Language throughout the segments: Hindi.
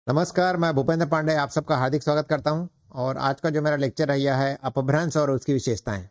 नमस्कार, मैं भूपेंद्र पांडे आप सबका हार्दिक स्वागत करता हूं। और आज का जो मेरा लेक्चर है यह है अपभ्रंश और उसकी विशेषताएं।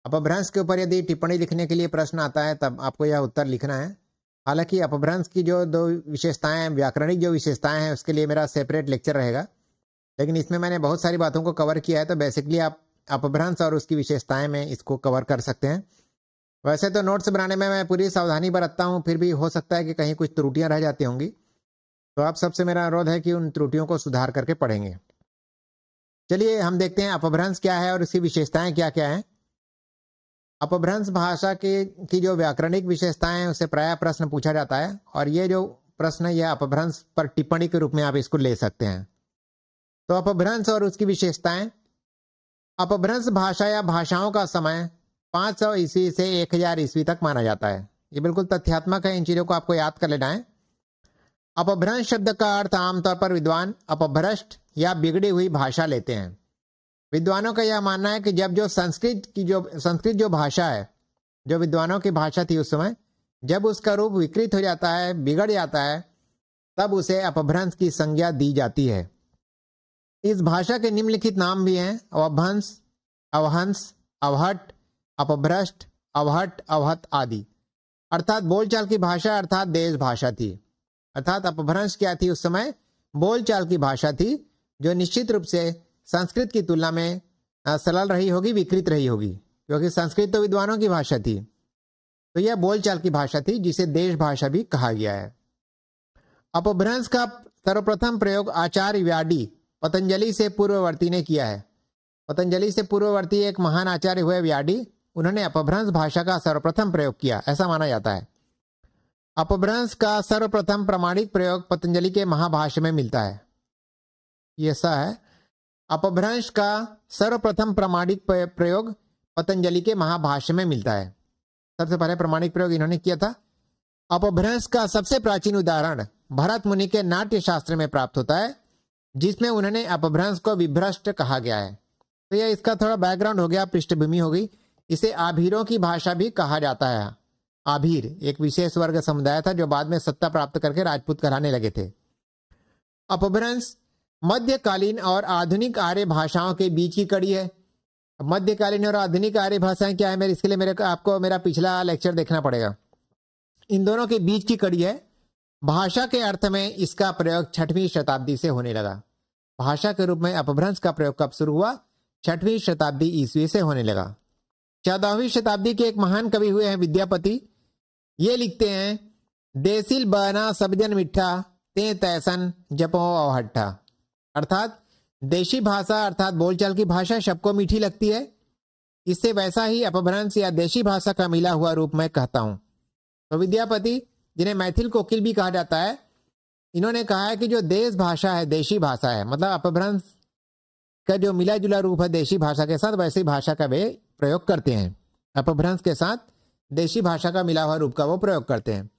अपभ्रंश के ऊपर यदि टिप्पणी लिखने के लिए प्रश्न आता है तब आपको यह उत्तर लिखना है। हालांकि अपभ्रंश की जो दो विशेषताएं हैं, व्याकरणिक जो विशेषताएं हैं, उसके लिए मेरा सेपरेट लेक्चर रहेगा, लेकिन इसमें मैंने बहुत सारी बातों को कवर किया है, तो बेसिकली आप अपभ्रंश और उसकी विशेषताएं में इसको कवर कर सकते हैं। वैसे तो नोट्स बनाने में मैं पूरी सावधानी बरतता हूँ, फिर भी हो सकता है कि कहीं कुछ त्रुटियां रह जाती होंगी, तो आप सबसे मेरा अनुरोध है कि उन त्रुटियों को सुधार करके पढ़ेंगे। चलिए हम देखते हैं अपभ्रंश क्या है और इसकी विशेषताएं क्या क्या हैं। अपभ्रंश भाषा की जो व्याकरणिक विशेषताएं हैं उससे प्रायः प्रश्न पूछा जाता है, और ये जो प्रश्न है यह अपभ्रंश पर टिप्पणी के रूप में आप इसको ले सकते हैं। तो अपभ्रंश और उसकी विशेषताएं। अपभ्रंश भाषा या भाषाओं का समय 500 ईस्वी से 1000 ईस्वी तक माना जाता है। ये बिल्कुल तथ्यात्मक है, इन चीजों को आपको याद कर लेना है। अपभ्रंश शब्द का अर्थ आमतौर पर विद्वान अपभ्रष्ट या बिगड़ी हुई भाषा लेते हैं। विद्वानों का यह मानना है कि जब जो संस्कृत जो भाषा है, जो विद्वानों की भाषा थी उस समय, जब उसका रूप विकृत हो जाता है, बिगड़ जाता है, तब उसे अपभ्रंश की संज्ञा दी जाती है। इस भाषा के निम्नलिखित नाम भी हैं: अवभ्रंश, अवहंस, अवहट, अपभ्रष्ट, अवहट, अवहत आदि। अर्थात बोलचाल की भाषा अर्थात देश भाषा थी। अर्थात अपभ्रंश क्या थी? उस समय बोलचाल की भाषा थी, जो निश्चित रूप से संस्कृत की तुलना में सरल रही होगी, विकृत रही होगी, क्योंकि संस्कृत तो विद्वानों की भाषा थी। तो यह बोलचाल की भाषा थी, जिसे देश भाषा भी कहा गया है। अपभ्रंश का सर्वप्रथम प्रयोग आचार्य व्याडी पतंजलि से पूर्ववर्ती ने किया है। पतंजलि से पूर्ववर्ती एक महान आचार्य हुए व्याडी, उन्होंने अपभ्रंश भाषा का सर्वप्रथम प्रयोग किया, ऐसा माना जाता है। अपभ्रंश का सर्वप्रथम प्रमाणिक प्रयोग पतंजलि के महाभाष्य में मिलता है। ये ऐसा है, अपभ्रंश का सर्वप्रथम प्रमाणिक प्रयोग पतंजलि के महाभाष्य में मिलता है। सबसे पहले प्रमाणिक प्रयोग इन्होंने किया था। अपभ्रंश का सबसे प्राचीन उदाहरण भरत मुनि के नाट्य शास्त्र में प्राप्त होता है, जिसमें उन्होंने अपभ्रंश को विभ्रष्ट कहा गया है। तो यह इसका थोड़ा बैकग्राउंड हो गया, पृष्ठभूमि हो गई। इसे आभीरों की भाषा भी कहा जाता है। आभीर एक विशेष वर्ग समुदाय था जो बाद में सत्ता प्राप्त करके राजपूत कहलाने लगे थे। अपभ्रंश मध्यकालीन और आधुनिक आर्य भाषाओं के बीच की कड़ी है। मध्यकालीन और आधुनिक आर्य भाषाएं क्या है, इसके लिए आपको मेरा पिछला लेक्चर देखना पड़ेगा। इन दोनों के बीच की कड़ी है। भाषा के अर्थ में इसका प्रयोग 6वीं शताब्दी से होने लगा। भाषा के रूप में अपभ्रंश का प्रयोग कब शुरू हुआ? 6वीं शताब्दी ईस्वी से होने लगा। 14वीं शताब्दी के एक महान कवि हुए हैं विद्यापति। ये लिखते हैं: देसिल बना सबजन मिठा ते तैसन जपो अवहट्ठा। अर्थात देशी भाषा अर्थात बोलचाल की भाषा सबको मीठी लगती है, इससे वैसा ही अपभ्रंश या देशी भाषा का मिला हुआ रूप मैं कहता हूं। तो विद्यापति, जिन्हें मैथिल कोकिल भी कहा जाता है, इन्होंने कहा है कि जो देश भाषा है, देशी भाषा है, मतलब अपभ्रंश का जो मिला जुला रूप है देशी भाषा के साथ, वैसी भाषा का वे प्रयोग करते हैं। अपभ्रंश के साथ देशी भाषा का मिला हुआ रूप का वो प्रयोग करते हैं।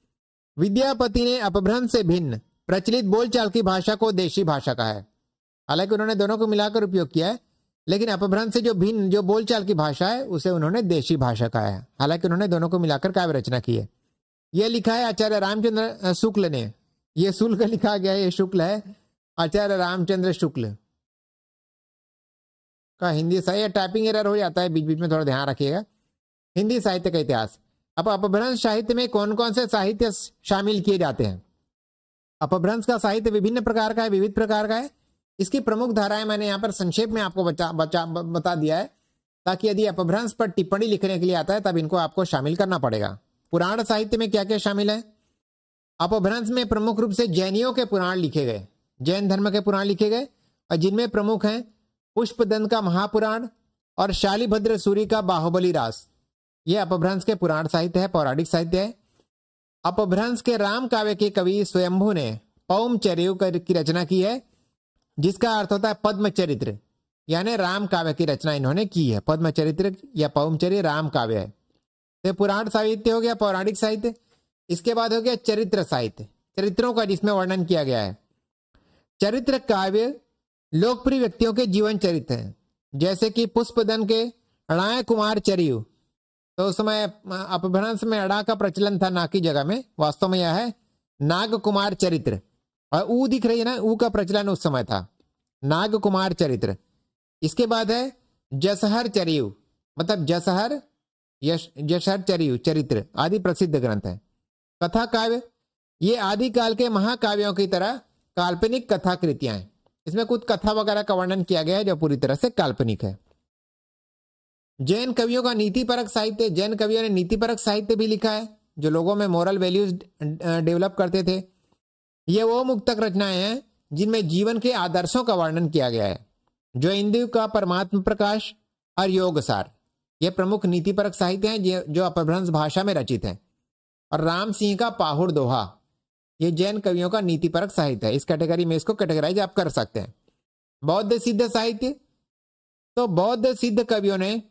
विद्यापति ने अपभ्रंश से भिन्न प्रचलित बोलचाल की भाषा को देशी भाषा कहा है। हालांकि उन्होंने दोनों को मिलाकर उपयोग किया है, लेकिन अपभ्रंश से जो भिन्न जो बोलचाल की भाषा है उसे उन्होंने देशी भाषा कहा है। हालांकि उन्होंने दोनों को मिलाकर काव्य रचना की है। यह लिखा है आचार्य रामचंद्र शुक्ल ने। यह शुल्क लिखा गया है, ये शुक्ल है, आचार्य रामचंद्र शुक्ल का हिंदी साहित्य। टाइपिंग एरर हो जाता है बीच बीच में, थोड़ा ध्यान रखिएगा। हिंदी साहित्य का इतिहास। अब अपभ्रंश साहित्य में कौन कौन से साहित्य शामिल किए जाते हैं? अपभ्रंश का साहित्य विभिन्न प्रकार का है, विविध प्रकार का है। इसकी प्रमुख धाराएं मैंने यहाँ पर संक्षेप में आपको बता दिया है, ताकि यदि अपभ्रंश पर टिप्पणी लिखने के लिए आता है तब इनको आपको शामिल करना पड़ेगा। पुराण साहित्य में क्या क्या शामिल है? अपभ्रंश में प्रमुख रूप से जैनियों के पुराण लिखे गए, जैन धर्म के पुराण लिखे गए, और जिनमें प्रमुख हैं पुष्पदंत का महापुराण और शालिभद्र सूरी का बाहुबली रास। यह अपभ्रंश के पुराण साहित्य है, पौराणिक साहित्य है। अपभ्रंश के राम काव्य के कवि स्वयंभू ने पौमचर्य की रचना की है, जिसका अर्थ होता है पद्मचरित्र, यानी राम काव्य की रचना इन्होंने की है। पद्मचरित्र या पौमचर्य राम काव्य है। तो पुराण साहित्य हो गया, पौराणिक साहित्य। इसके बाद हो गया चरित्र साहित्य, चरित्रों का जिसमें वर्णन किया गया है। चरित्र काव्य लोकप्रिय व्यक्तियों के जीवन चरित्र हैं, जैसे कि पुष्पदंत के अणाय कुमार चरियु। तो उस समय अपभ्रंश में अड़ा का प्रचलन था ना की जगह में, वास्तव में यह है नाग कुमार चरित्र। और ऊ दिख रही है ना, ऊ का प्रचलन उस समय था। नाग कुमार चरित्र, इसके बाद है जसहर चरियु, मतलब जसहर जसहर चरियु चरित्र आदि प्रसिद्ध ग्रंथ है। कथा काव्य, ये आदिकाल के महाकाव्यों की तरह काल्पनिक कथा कृतियां हैं। इसमें कुछ कथा वगैरह का वर्णन किया गया है जो पूरी तरह से काल्पनिक है। जैन कवियों का नीतिपरक साहित्य, जैन कवियों ने नीतिपरक साहित्य भी लिखा है जो लोगों में मोरल वैल्यूज डेवलप करते थे। ये वो मुक्तक रचनाएं हैं जिनमें जीवन के आदर्शों का वर्णन किया गया है। जो हिंदू का परमात्म प्रकाश और योग सार, ये प्रमुख नीतिपरक साहित्य हैं जो अपभ्रंश भाषा में रचित हैं। और राम सिंह का पाहुड़ दोहा, ये जैन कवियों का नीतिपरक साहित्य है। इस कैटेगरी में इसको कैटेगराइज आप कर सकते हैं। बौद्ध सिद्ध साहित्य, तो बौद्ध सिद्ध कवियों ने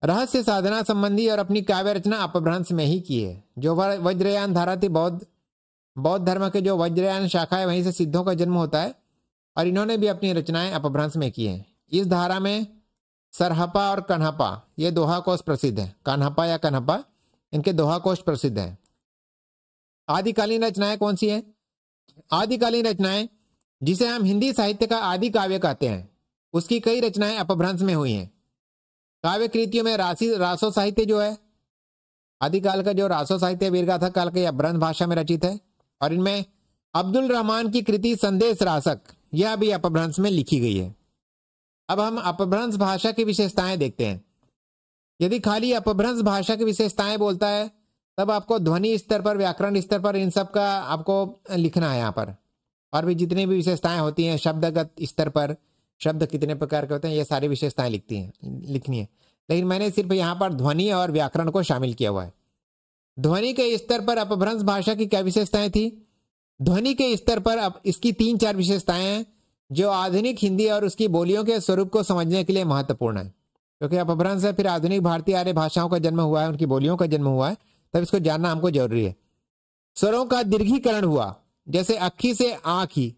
रहस्य साधना संबंधी और अपनी काव्य रचना अपभ्रंश में ही की है। जो वज्रयान धारा थी, बौद्ध धर्म के जो वज्रयान शाखा है, वहीं से सिद्धों का जन्म होता है और इन्होंने भी अपनी रचनाएं अपभ्रंश में की हैं। इस धारा में सरहपा और कन्हपा, ये दोहा कोश प्रसिद्ध है। कान्हपा या कन्हपा, इनके दोहा कोश प्रसिद्ध है। आदिकालीन रचनाएं कौन सी हैं? आदिकालीन रचनाएं, जिसे हम हिंदी साहित्य का आदि काव्य कहते हैं, उसकी कई रचनाएं अपभ्रंश में हुई हैं। काव्य कृतियों में रासो साहित्य जो है, आदिकाल का जो रासो साहित्य वीरगाथा काल के अपभ्रंश भाषा में रचित है। और इनमें अब्दुल रहमान की कृति संदेश रासक, यह भी अपभ्रंश में लिखी गई है। अब हम अपभ्रंश भाषा की विशेषताएं देखते हैं। यदि खाली अपभ्रंश भाषा की विशेषताएं बोलता है तब आपको ध्वनि स्तर पर, व्याकरण स्तर पर, इन सब का आपको लिखना है यहाँ पर। और भी जितनी भी विशेषताएं होती हैं, शब्दगत स्तर पर, शब्द कितने प्रकार के होते हैं, ये सारी विशेषताएं लिखनी है। लेकिन मैंने सिर्फ यहाँ पर ध्वनि और व्याकरण को शामिल किया हुआ है। ध्वनि के स्तर पर अपभ्रंश भाषा की क्या विशेषताएं थी? ध्वनि के स्तर पर अब इसकी 3-4 विशेषताएं हैं जो आधुनिक हिंदी और उसकी बोलियों के स्वरूप को समझने के लिए महत्वपूर्ण है। क्योंकि अपभ्रंश है, फिर आधुनिक भारतीय आर्य भाषाओं का जन्म हुआ है, उनकी बोलियों का जन्म हुआ है, तब इसको जानना हमको जरूरी है। स्वरों का दीर्घीकरण हुआ, जैसे अक्खी से आंखी,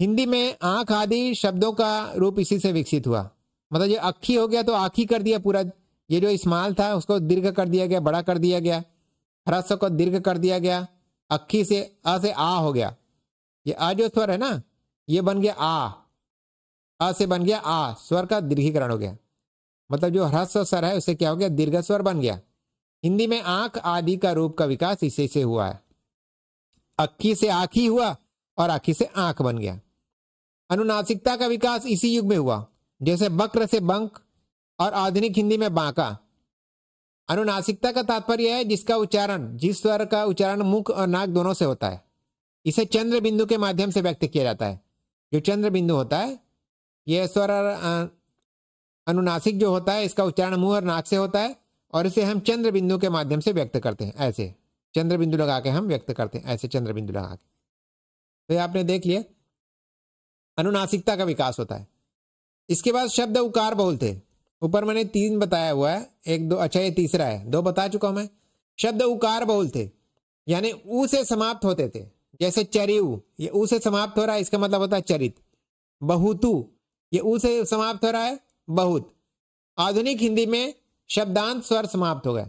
हिंदी में आंख आदि शब्दों का रूप इसी से विकसित हुआ। मतलब ये अक्खी हो गया तो आंखी कर दिया पूरा, ये जो इस्माल था उसको दीर्घ कर दिया गया, बड़ा कर दिया गया, ह्रस्व को दीर्घ कर दिया गया। अक्खी से आ हो गया, ये आ जो स्वर है ना, ये बन गया आ से बन गया आ, स्वर का दीर्घीकरण हो गया। मतलब जो ह्रस्व स्वर है उससे क्या हो गया, दीर्घ स्वर बन गया। हिंदी में आंख आदि का रूप का विकास इसी से हुआ है। अक्खी से आंखी हुआ और आंखी से आंख बन गया। अनुनासिकता का विकास इसी युग में हुआ, जैसे बक्र से बंक और आधुनिक हिंदी में बांका। अनुनासिकता का तात्पर्य है जिसका उच्चारण, जिस स्वर का उच्चारण मुख और नाक दोनों से होता है। इसे चंद्र बिंदु के माध्यम से व्यक्त किया जाता है। जो चंद्र बिंदु होता है, यह स्वर अनुनासिक जो होता है, इसका उच्चारण मुंह और नाक से होता है और इसे हम चंद्र बिंदु के माध्यम से व्यक्त करते हैं। ऐसे चंद्र बिंदु लगा के हम व्यक्त करते हैं, ऐसे चंद्र बिंदु लगा के। तो ये आपने देख लिया, अनुनासिकता का विकास होता है। इसके बाद शब्द उकार बहुल थे। ऊपर मैंने 3 बताया हुआ है, 1 2, अच्छा ये तीसरा है, 2 बता चुका हूं मैं। शब्द उकार बहुल थे, यानी ऊ से समाप्त होते थे। जैसे चरियु, ये ऊ से समाप्त हो रहा है, इसका मतलब होता है चरित। बहुतु, ये ऊ से समाप्त हो रहा है, बहुत। आधुनिक हिंदी में शब्दांत स्वर समाप्त हो गए।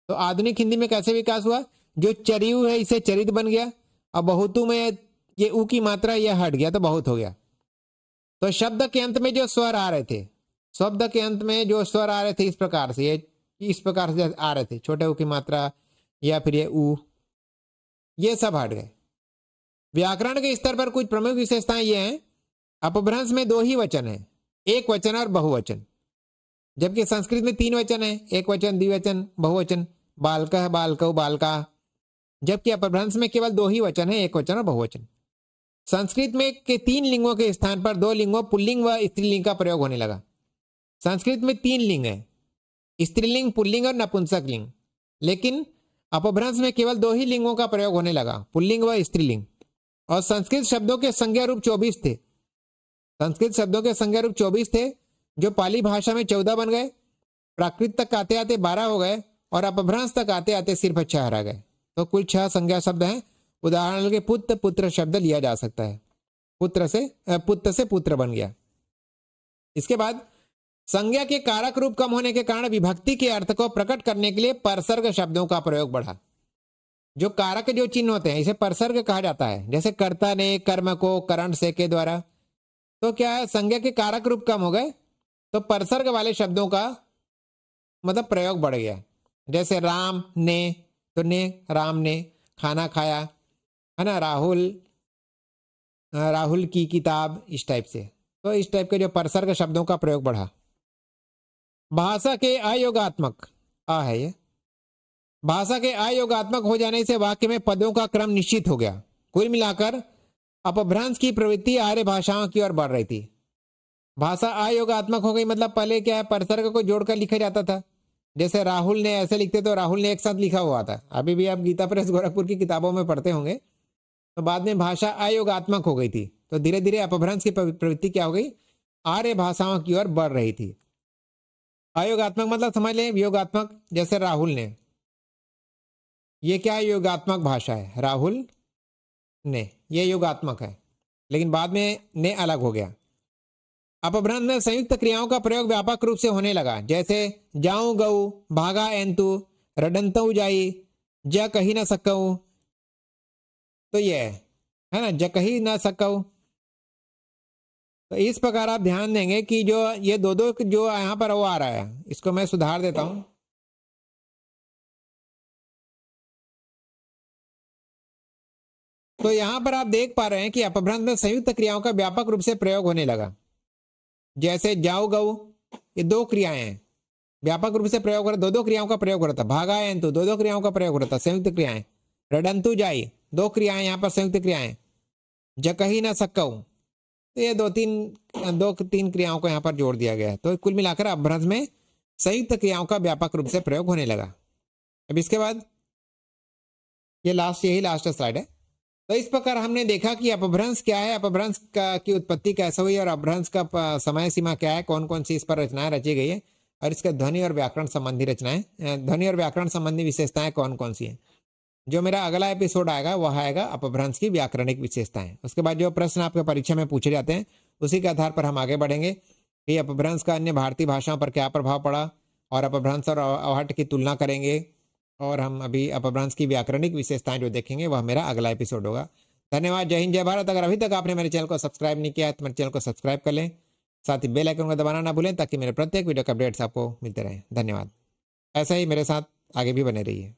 तो आधुनिक हिंदी में कैसे विकास हुआ? जो चरियु है इसे चरित बन गया, और बहुतु में ये ऊ की मात्रा यह हट गया तो बहुत हो गया। तो शब्द के अंत में जो स्वर आ रहे थे, शब्द के अंत में जो स्वर आ रहे थे इस प्रकार से, ये इस प्रकार से आ रहे थे, छोटे ऊ की मात्रा या फिर ये ऊ, ये सब हट गए। व्याकरण के स्तर पर कुछ प्रमुख विशेषताएं ये हैं। अपभ्रंश में 2 ही वचन है, एक वचन और बहुवचन, जबकि संस्कृत में 3 वचन है, एक वचन, द्विवचन, बहुवचन। बालकः, बालकौ, बालका। जबकि अपभ्रंश में केवल 2 ही वचन है, एक वचन और बहुवचन। संस्कृत में के 3 लिंगों के स्थान पर 2 लिंगों, पुल्लिंग व स्त्रीलिंग का प्रयोग होने लगा। संस्कृत में 3 लिंग है, स्त्रीलिंग, पुल्लिंग और नपुंसक लिंग। लेकिन अपभ्रंश में केवल 2 ही लिंगों का प्रयोग होने लगा, पुल्लिंग व स्त्रीलिंग। और संस्कृत शब्दों के संज्ञा रूप 24 थे। संस्कृत शब्दों के संज्ञा रूप 24 थे, जो पाली भाषा में 14 बन गए, प्राकृत तक आते आते 12 हो गए और अपभ्रंश तक आते आते सिर्फ 6 रह गए। तो कुल 6 संज्ञा शब्द हैं। उदाहरण के पुत्र, पुत्र शब्द लिया जा सकता है, पुत्र से पुत्र बन गया। इसके बाद संज्ञा के कारक रूप कम होने के कारण विभक्ति के अर्थ को प्रकट करने के लिए परसर्ग शब्दों का प्रयोग बढ़ा। जो कारक जो चिन्ह होते हैं इसे परसर्ग कहा जाता है। जैसे कर्ता ने, कर्म को, करण से के द्वारा, तो क्या है, संज्ञा के कारक रूप कम हो गए, तो परसर्ग वाले शब्दों का मतलब प्रयोग बढ़ गया। जैसे राम ने, तो ने राम ने खाना खाया, है ना, राहुल की किताब, इस टाइप से। तो इस टाइप के जो परसर्ग शब्दों का प्रयोग बढ़ा। भाषा के अयोगात्मक आ है ये, भाषा के अयोगात्मक हो जाने से वाक्य में पदों का क्रम निश्चित हो गया। कुल मिलाकर अपभ्रंश की प्रवृत्ति आर्य भाषाओं की ओर बढ़ रही थी। भाषा अयोगात्मक हो गई, मतलब पहले क्या है, परसर्ग को जोड़कर लिखा जाता था। जैसे राहुल ने ऐसे लिखते तो राहुल ने एक साथ लिखा हुआ था। अभी भी आप गीता प्रेस गोरखपुर की किताबों में पढ़ते होंगे। तो बाद में भाषा अयोगात्मक हो गई थी, तो धीरे धीरे अपभ्रंश की प्रवृत्ति क्या हो गई, आर्य भाषाओं की ओर बढ़ रही थी। अयोगात्मक मतलब समझ लें वियोगात्मक, जैसे राहुल ने, ये क्या योगात्मक भाषा है, राहुल ने, ये योगात्मक है, लेकिन बाद में ने अलग हो गया। अपभ्रंश में संयुक्त क्रियाओं का प्रयोग व्यापक रूप से होने लगा। जैसे जाऊं गऊ, भागा एंतु, रडंतु जाई, ज कही न सकऊ, तो ये है ना, ज कही न सकऊ। तो इस प्रकार आप ध्यान देंगे कि जो ये दो जो यहां पर वो आ रहा है, इसको मैं सुधार देता हूं। तो यहां पर आप देख पा रहे हैं कि अपभ्रंश में संयुक्त क्रियाओं का व्यापक रूप से प्रयोग होने लगा। जैसे जाओ गऊ, ये दो क्रियाएं हैं, व्यापक रूप से प्रयोग हो रहा, दो क्रियाओं का प्रयोग हो रहा था। भागा एंतु, दो क्रियाओं का प्रयोग हो रहा था, संयुक्त क्रियाएं। रडंतु जाई, दो क्रियाएं, यहाँ पर संयुक्त क्रियाएं। जकही न सकऊ, तो ये दो तीन क्रियाओं को यहाँ पर जोड़ दिया गया है। तो कुल मिलाकर अपभ्रंश में संयुक्त क्रियाओं का व्यापक रूप से प्रयोग होने लगा। अब इसके बाद यही लास्ट स्लाइड है। तो इस प्रकार हमने देखा कि अपभ्रंश क्या है, अपभ्रंश की उत्पत्ति कैसे हुई, और अपभ्रंश का समय सीमा क्या है, कौन कौन सी इस पर रचनाएं रची गई है, और इसके ध्वनि और व्याकरण संबंधी ध्वनि और व्याकरण संबंधी विशेषताएं कौन कौन सी हैं। जो मेरा अगला एपिसोड आएगा वह आएगा अपभ्रंश की व्याकरणिक विशेषताएं। उसके बाद जो प्रश्न आपके परीक्षा में पूछे जाते हैं उसी के आधार पर हम आगे बढ़ेंगे कि अपभ्रंश का अन्य भारतीय भाषाओं पर क्या प्रभाव पड़ा, और अपभ्रंश और अवहट्ट की तुलना करेंगे। और हम अभी अपभ्रंश की व्याकरणिक विशेषताएं जो देखेंगे वह मेरा अगला एपिसोड होगा। धन्यवाद। जय हिंद, जय भारत। अगर अभी तक आपने मेरे चैनल को सब्सक्राइब नहीं किया है तो मेरे चैनल को सब्सक्राइब कर लें, साथ ही बेल आइकन को दबाना ना भूलें ताकि मेरे प्रत्येक वीडियो के अपडेट्स आपको मिलते रहें। धन्यवाद। ऐसा ही मेरे साथ आगे भी बने रहिए।